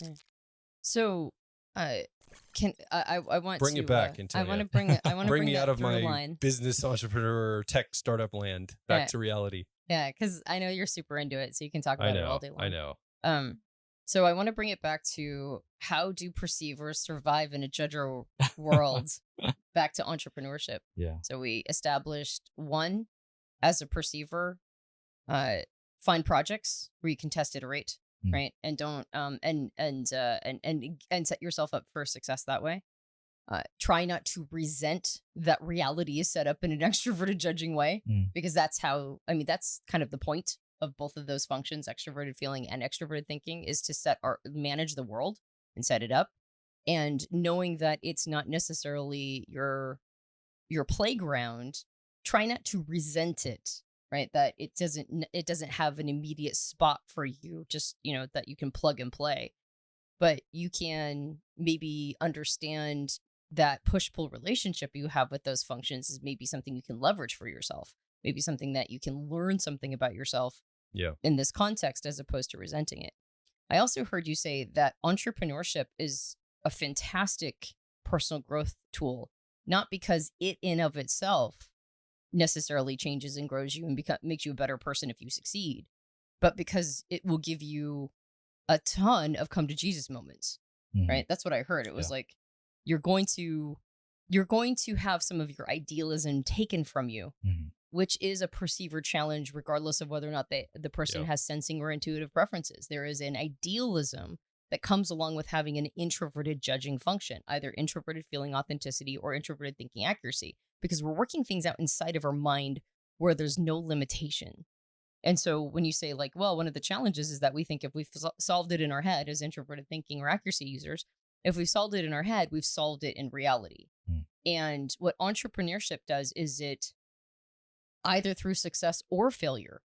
Yeah. So, I want bring to it back, I Antonia. want to bring it. I want to bring bring me that out of through my line. business entrepreneur tech startup land back Yeah. to reality. Yeah, because I know you're super into it, so you can talk I about it all know. day long. I know. So I want to bring it back to how do perceivers survive in a judger world? Back to entrepreneurship. Yeah. So we established one, as a perceiver, find projects where you can test iterate, right? And don't and set yourself up for success that way. Try not to resent that reality is set up in an extroverted judging way, because that's how, that's kind of the point of both of those functions, extroverted feeling and extroverted thinking, is to manage the world and set it up. And knowing that it's not necessarily your playground, try not to resent it, right? That it doesn't have an immediate spot for you, just, that you can plug and play. But you can maybe understand that push-pull relationship you have with those functions is maybe something you can leverage for yourself, maybe something that you can learn something about yourself in this context, as opposed to resenting it. I also heard you say that entrepreneurship is a fantastic personal growth tool, not because it in of itself necessarily changes and grows you and makes you a better person if you succeed, but because it will give you a ton of come to Jesus moments, right? That's what I heard. It was like, you're going to have some of your idealism taken from you, which is a perceiver challenge, regardless of whether or not the person has sensing or intuitive preferences. There is an idealism that comes along with having an introverted judging function, either introverted feeling authenticity or introverted thinking accuracy, because we're working things out inside of our mind where there's no limitation. And so when you say, like, well, one of the challenges is that we think if we've solved it in our head as introverted thinking or accuracy users, if we've solved it in our head, we've solved it in reality. And what entrepreneurship does is it, either through success or failure,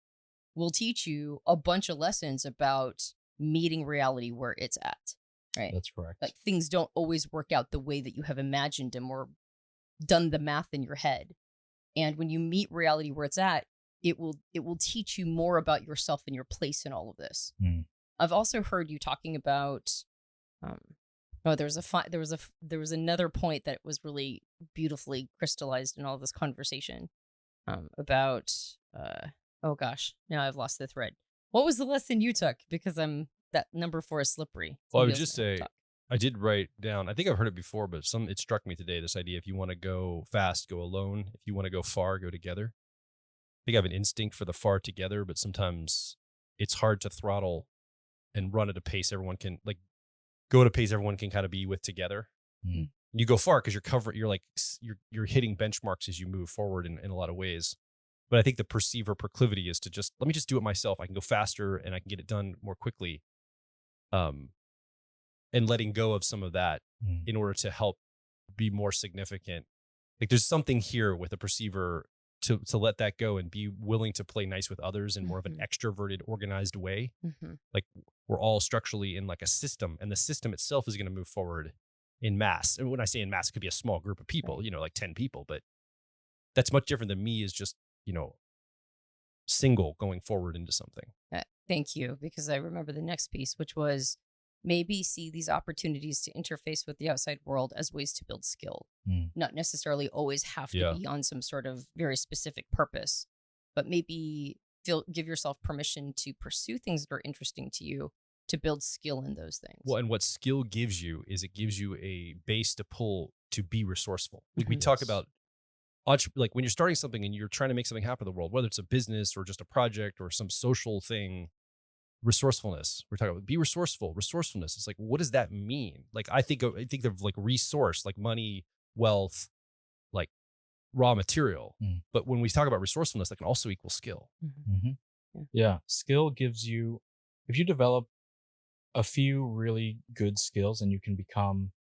will teach you a bunch of lessons about meeting reality where it's at, right? That's correct. Like, things don't always work out the way that you have imagined them or done the math in your head. And when you meet reality where it's at, it will teach you more about yourself and your place in all of this. I've also heard you talking about there was another point that was really beautifully crystallized in all this conversation about oh gosh, now I've lost the thread. What was the lesson you took? Because that number 4 is slippery. Well, I would just say, I did write down, I think I've heard it before, but it struck me today, this idea: if you want to go fast, go alone. If you want to go far, go together. I think I have an instinct for the far together, but sometimes it's hard to throttle and run at a pace everyone can, like, go at a pace everyone can kind of be with together. You go far because you're hitting benchmarks as you move forward in a lot of ways. But I think the perceiver proclivity is to let me just do it myself. I can go faster and I can get it done more quickly. And letting go of some of that in order to help be more significant. Like, there's something here with a perceiver to let that go and be willing to play nice with others in more of an extroverted, organized way. Like, we're all structurally in like a system, and the system itself is going to move forward in mass. And when I say in mass, it could be a small group of people, like 10 people, but that's much different than me is just, single going forward into something. Thank you, because I remember the next piece, which was maybe see these opportunities to interface with the outside world as ways to build skill, not necessarily always have to be on some sort of very specific purpose, but maybe give yourself permission to pursue things that are interesting to you, to build skill in those things. Well, and what skill gives you is it gives you a base to pull to be resourceful. We talk about, like, when you're starting something and you're trying to make something happen in the world, whether it's a business or just a project or some social thing, resourcefulness. We're talking about be resourceful, resourcefulness. It's like, what does that mean? Like, I think of like resource, like money, wealth, like raw material. But when we talk about resourcefulness, that can also equal skill. Yeah. Skill gives you, if you develop a few really good skills and you can become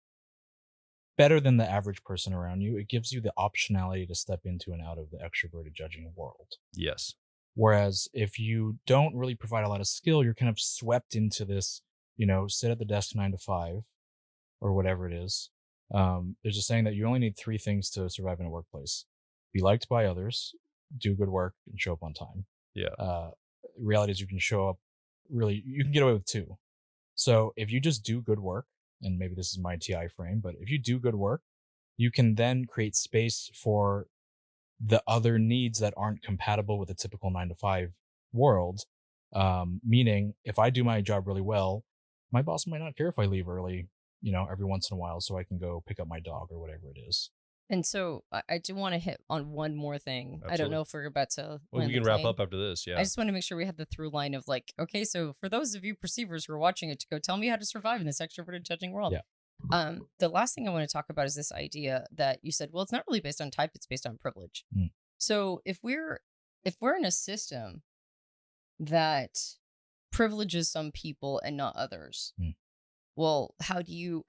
better than the average person around you, it gives you the optionality to step into and out of the extroverted judging world. Yes. Whereas if you don't really provide a lot of skill, you're kind of swept into this, sit at the desk 9 to 5 or whatever it is. There's a saying that you only need 3 things to survive in a workplace: be liked by others, do good work, and show up on time. Yeah. Reality is you can show up you can get away with 2. So if you just do good work, and maybe this is my TI frame, but if you do good work, you can then create space for the other needs that aren't compatible with a typical 9 to 5 world. Meaning, if I do my job really well, my boss might not care if I leave early, every once in a while, so I can go pick up my dog or whatever it is. And so I do want to hit on one more thing. Absolutely. I don't know if we're about to. Well, we can wrap up after this. Yeah. I just want to make sure we have the through line of like, okay, so for those of you perceivers who are watching it, to go tell me how to survive in this extroverted, judging world. Yeah. The last thing I want to talk about is this idea that you said, well, it's not really based on type; it's based on privilege. So if we're in a system that privileges some people and not others, well, how do you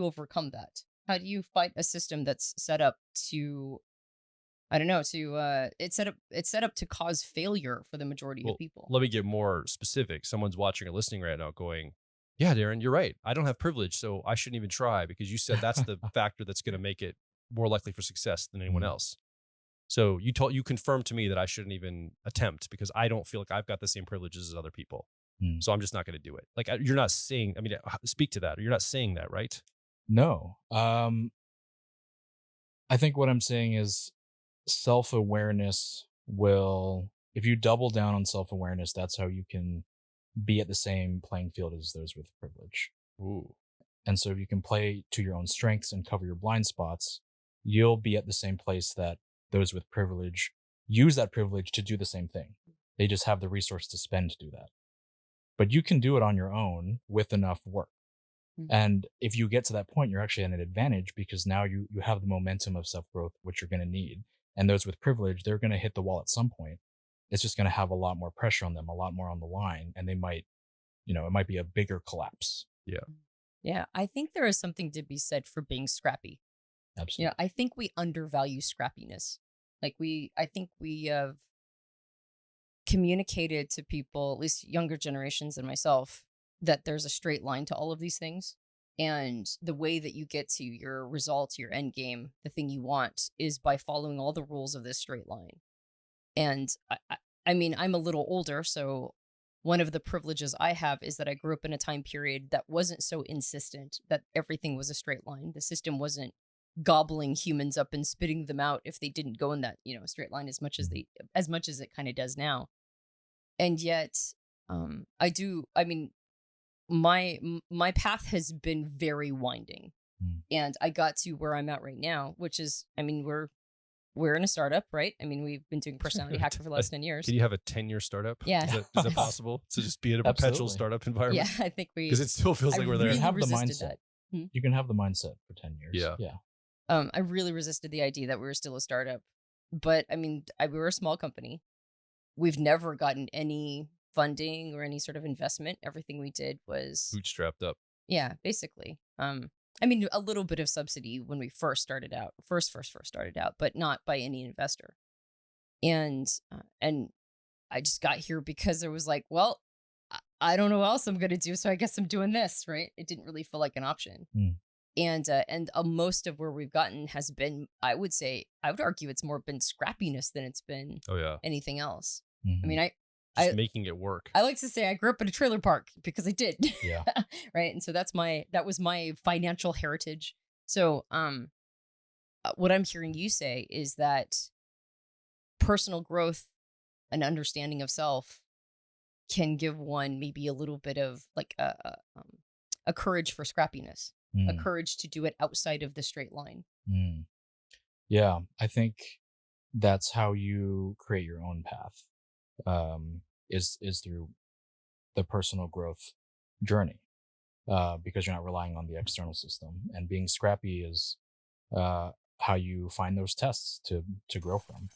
overcome that? How do you fight a system that's set up to, I don't know, it's set up to cause failure for the majority of people? Let me get more specific. Someone's watching or listening right now going, yeah, Darren, you're right. I don't have privilege, so I shouldn't even try, because you said that's the factor that's going to make it more likely for success than anyone else. So you confirmed to me that I shouldn't even attempt because I don't feel like I've got the same privileges as other people. So I'm just not going to do it. Like, you're not saying, I mean, speak to that. Or you're not saying that, right? No. I think what I'm saying is self-awareness if you double down on self-awareness, that's how you can be at the same playing field as those with privilege. Ooh. And so if you can play to your own strengths and cover your blind spots, you'll be at the same place that those with privilege use that privilege to do the same thing. They just have the resource to spend to do that. But you can do it on your own with enough work. And if you get to that point, you're actually at an advantage, because now you have the momentum of self-growth, which you're going to need. And those with privilege, they're going to hit the wall at some point. It's just going to have a lot more pressure on them, a lot more on the line. And they might, it might be a bigger collapse. Yeah. Yeah. I think there is something to be said for being scrappy. Absolutely. I think we undervalue scrappiness. Like I think we have communicated to people, at least younger generations than myself, that there's a straight line to all of these things. And the way that you get to your result, your end game, the thing you want, is by following all the rules of this straight line. And I mean, I'm a little older, so one of the privileges I have is that I grew up in a time period that wasn't so insistent that everything was a straight line. The system wasn't gobbling humans up and spitting them out if they didn't go in that, straight line as much as it kind of does now. And yet, my path has been very winding, and I got to where I'm at right now, which is, we're in a startup, right? I mean, we've been doing personality hacking for the last 10 years. Can you have a 10-year startup? Yeah. Is that possible? To just be in a perpetual startup environment? Yeah, I think because it still feels like we're there. You can have the resisted mindset. You can have the mindset for 10 years. Yeah. I really resisted the idea that we were still a startup, but we were a small company. We've never gotten any funding or any sort of investment. Everything we did was bootstrapped up. Yeah, basically. A little bit of subsidy when we first started out, first started out, but not by any investor. And I just got here because it was like, well, I don't know what else I'm going to do, so I guess I'm doing this, right? It didn't really feel like an option. And most of where we've gotten has been, I would argue it's more been scrappiness than it's been anything else. Just making it work. I like to say I grew up in a trailer park because I did. Yeah. Right. And so that was my financial heritage. So what I'm hearing you say is that personal growth and understanding of self can give one maybe a little bit of like a courage for scrappiness, a courage to do it outside of the straight line. Yeah, I think that's how you create your own path. Is through the personal growth journey, because you're not relying on the external system, and being scrappy is how you find those tests to grow from.